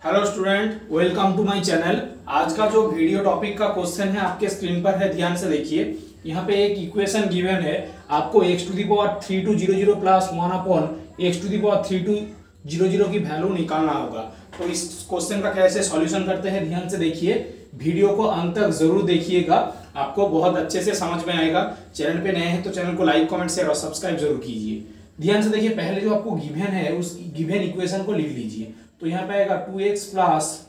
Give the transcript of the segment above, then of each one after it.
Hello student, welcome to my channel. आज का जो वीडियो टॉपिक का क्वेश्चन है आपके स्क्रीन पर है, ध्यान से देखिए। यहाँ पे एक इक्वेशन गिवन है, आपको x⁵3200 प्लस 1/x⁵3200 की वैल्यू निकालना होगा। तो इस क्वेश्चन का कैसे सॉल्यूशन करते हैं ध्यान से देखिए, वीडियो को अंत तक जरूर देखिएगा, आपको बहुत अच्छे से समझ में आएगा। चैनल पे नए हैं तो चैनल को लाइक, कमेंट, शेयर और सब्सक्राइब जरूर कीजिए। ध्यान से देखिए, पहले जो आपको गिवन है उस गिवन इक्वेशन को लिख लीजिए। तो यहाँ पे आएगा 2x plus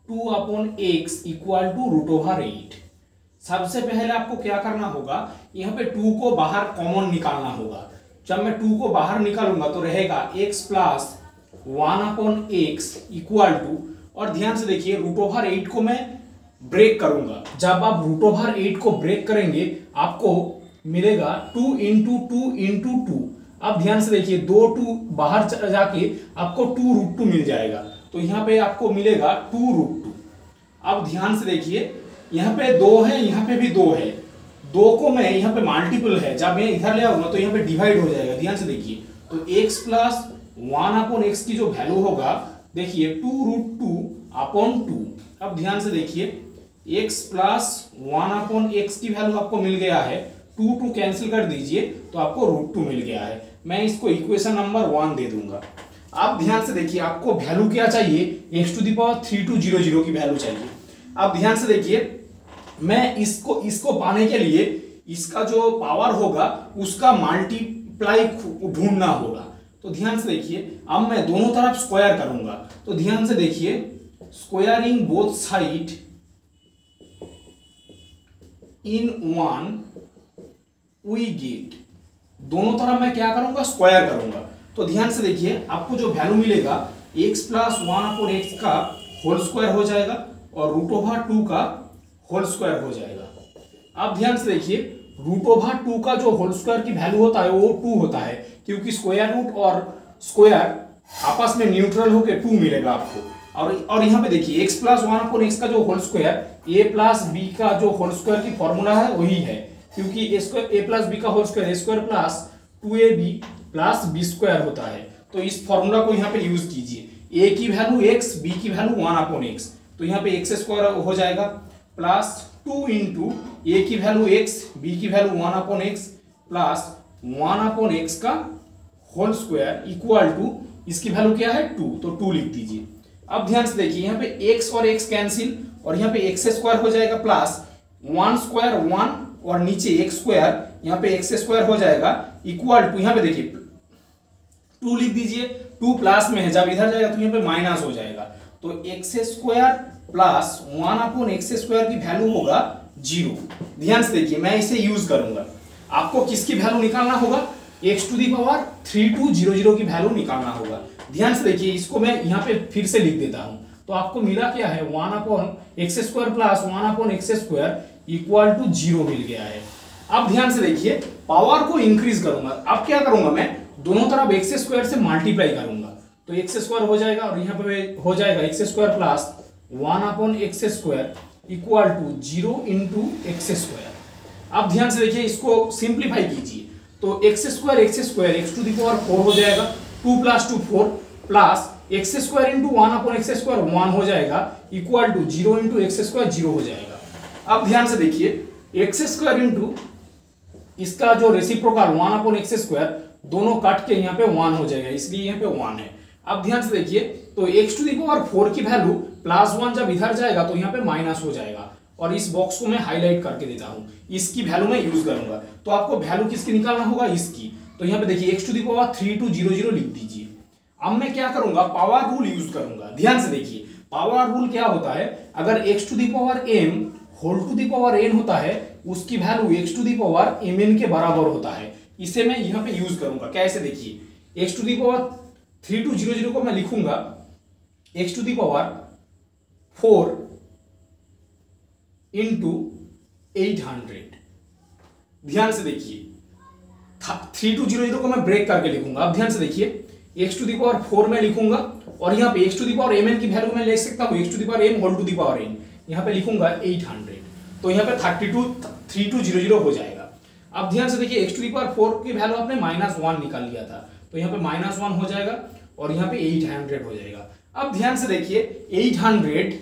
2/x equal to √8। सबसे पहले आपको क्या करना होगा, यहाँ पे 2 को बाहर कॉमन निकालना होगा। जब मैं 2 को बाहर निकालूंगा तो रहेगा x plus 1/x equal to, और ध्यान से देखिए √8 को मैं ब्रेक करूंगा। जब आप √8 को ब्रेक करेंगे आपको मिलेगा 2 इंटू 2 इंटू 2। अब ध्यान से देखिए 2 बाहर जाके आपको 2√2 मिल जाएगा। तो यहाँ पे आपको मिलेगा 2√2। अब ध्यान से देखिए यहाँ पे 2 है, यहाँ पे भी 2 है। 2 को मैं यहाँ पे मल्टीपल है, जब मैं इधर ले आऊंगा तो यहाँ पे डिवाइड हो जाएगा। ध्यान से देखिए, तो x प्लस 1/x की जो वैल्यू होगा देखिए 2√2/2। अब ध्यान से देखिए x प्लस 1/x की वैल्यू आपको मिल गया है, 2 कैंसिल कर दीजिए तो आपको √2 मिल गया है। मैं इसको इक्वेशन नंबर 1 दे दूंगा। अब ध्यान से देखिए आपको वैल्यू क्या चाहिए, x⁵3200 की वैल्यू चाहिए। अब ध्यान से देखिए मैं इसको पाने के लिए इसका जो पावर होगा उसका मल्टीप्लाई ढूंढना होगा। तो ध्यान से देखिए अब मैं दोनों तरफ स्क्वायर करूंगा। तो ध्यान से देखिए squaring both side in 1 we get, दोनों तरफ मैं क्या करूंगा, स्क्वायर करूंगा। तो ध्यान से देखिए आपको जो वैल्यू मिलेगा x प्लस 1/x का होल स्क्वायर हो जाएगा और √2 का होल स्क्वायर हो जाएगा। अब ध्यान से देखिए √2 का जो होल स्क्वायर की वैल्यू होता है वो 2 होता है, क्योंकि स्क्वायर रूट और स्क्वायर आपस में न्यूट्रल होकर 2 मिलेगा आपको। और यहाँ पे देखिए x प्लस 1/x का जो whole square a plus b का जो होल स्क्वायर की फॉर्मूला है वही है, क्योंकि a प्लस b का whole square a square plus 2ab plus b square होता है। तो इस फॉर्मूला को यहाँ पे यूज कीजिए, a की वैल्यू x, b की वैल्यू 1/x। तो यहाँ पे x स्क्वायर हो जाएगा प्लस 2 इंटू a की वैल्यू x, b की वैल्यू 1/x प्लस 1/x का होल स्क्वायर इक्वल टू, इसकी वैल्यू क्या है 2, तो 2 लिख दीजिए। अब ध्यान से देखिए यहाँ पे x और x कैंसिल, और यहाँ पे x स्क्वायर हो जाएगा प्लस 1 स्क्वायर 1 और नीचे x स्क्वायर, यहाँ पे x स्क्वायर हो जाएगा इक्वल टू, यहाँ पे देखिए 2 लिख दीजिए। 2 प्लस में है, जब इधर जाएगा तो यहाँ पे माइनस हो जाएगा। तो x square plus 1/x square की वैल्यू होगा 0। ध्यान से देखिए मैं इसे यूज करूंगा। आपको किसकी वैल्यू निकालना होगा, x⁵3200 की वैल्यू निकालना होगा। ध्यान से देखिए इसको मैं यहाँ पे फिर से लिख देता हूं। तो आपको मिला क्या है, 1/x square plus 1/x square equal to 0 मिल गया है। अब ध्यान से देखिए पावर को इंक्रीज करूंगा। अब क्या करूंगा, मैं दोनों तरफ x स्क्वायर से मल्टीप्लाई करूंगा। तो x स्क्वायर हो जाएगा और यहाँ पे हो जाएगा x square plus 1/x square equal to 0 into x square. अब ध्यान से देखिए इसको सिंप्लीफाई कीजिए। तो x स्क्वायर x⁴ हो जाएगा, 2 plus 2 4 plus x square into 1/x square 1 हो जाएगा equal to 0 into x square 0 हो जाएगा। अब ध्यान से देखिए x स्क्वायर इंटू इसका जो रेसिप्रोकल 1/x स्क्वायर, दोनों काट के यहाँ पे 1 हो जाएगा, इसलिए यहाँ पे 1 है। अब ध्यान से देखिए तो x⁴ की वैल्यू प्लस 1 जब इधर जाएगा तो यहाँ पे माइनस हो जाएगा, और इस बॉक्स को मैं हाईलाइट करके देता हूं, इसकी वैल्यू मैं यूज करूंगा। तो आपको वैल्यू किसकी निकालना होगा, इसकी। तो यहाँ पे देखिए x⁵3200 लिख दीजिए। अब मैं क्या करूंगा, पावर रूल यूज करूंगा। ध्यान से देखिए पावर रूल क्या होता है, अगर x⁴m whole to the power n होता है उसकी वैल्यू x⁴mn के बराबर होता है। इसे मैं यहाँ पे यूज करूंगा। कैसे देखिए, x⁵3200 को मैं लिखूंगा x⁴ इंटू 800। ध्यान से देखिए 3200 को मैं ब्रेक करके लिखूंगा। अब ध्यान से देखिए x⁴ में लिखूंगा, और यहाँ पे x⁴mn की वैल्यू मैं ले सकता हूँ x⁴m whole to the power n, यहाँ पे लिखूंगा 800। तो यहाँ पे 3200 हो जाएगा। अब ध्यान से देखिए x⁴ की वैल्यू आपने -1 निकाल लिया था, तो यहाँ पे -1 हो जाएगा। और यहाँ पे 800 हो जाएगा। अब ध्यान से देखिए 800,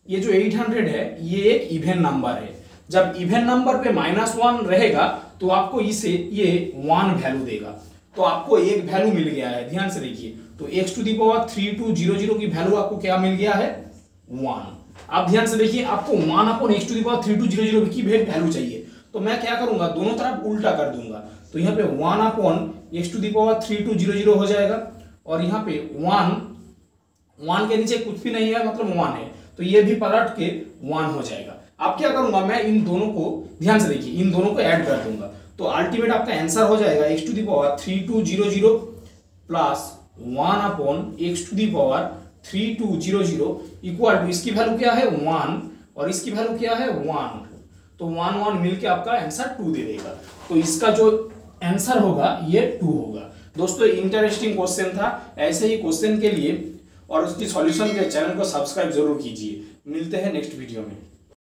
ये जो 800 है ये एक इवन नंबर है। जब इवन नंबर पे -1 रहेगा तो आपको इसे ये 1 वैल्यू देगा, तो आपको एक वैल्यू मिल गया है। ध्यान से देखिए, तो x⁵3200 की वैल्यू आपको क्या मिल गया है, 1। अब ध्यान से देखिए, आपको 1/x⁵3200 की वैल्यू चाहिए, तो मैं क्या करूंगा, दोनों तरफ उल्टा कर दूंगा। तो यहाँ पे 1/x⁵3200 हो जाएगा, और यहाँ पे 1 के नीचे कुछ भी नहीं है, मतलब 1 है, तो ये भी पलट के 1 हो जाएगा। अब क्या करूंगा, मैं इन दोनों को, ध्यान से देखिए, इन दोनों को ऐड कर दूंगा, तो अल्टीमेट आपका आंसर हो जाएगा x⁵3200 plus 1/x⁵3200 equal to, इसकी वैल्यू क्या है 1 और इसकी वैल्यू क्या है 1, तो 1 मिलके आपका आंसर 2 दे देगा। तो इसका जो आंसर होगा ये 2 होगा। दोस्तों इंटरेस्टिंग क्वेश्चन था। ऐसे ही क्वेश्चन के लिए और उसकी सॉल्यूशन के चैनल को सब्सक्राइब जरूर कीजिए। मिलते हैं नेक्स्ट वीडियो में।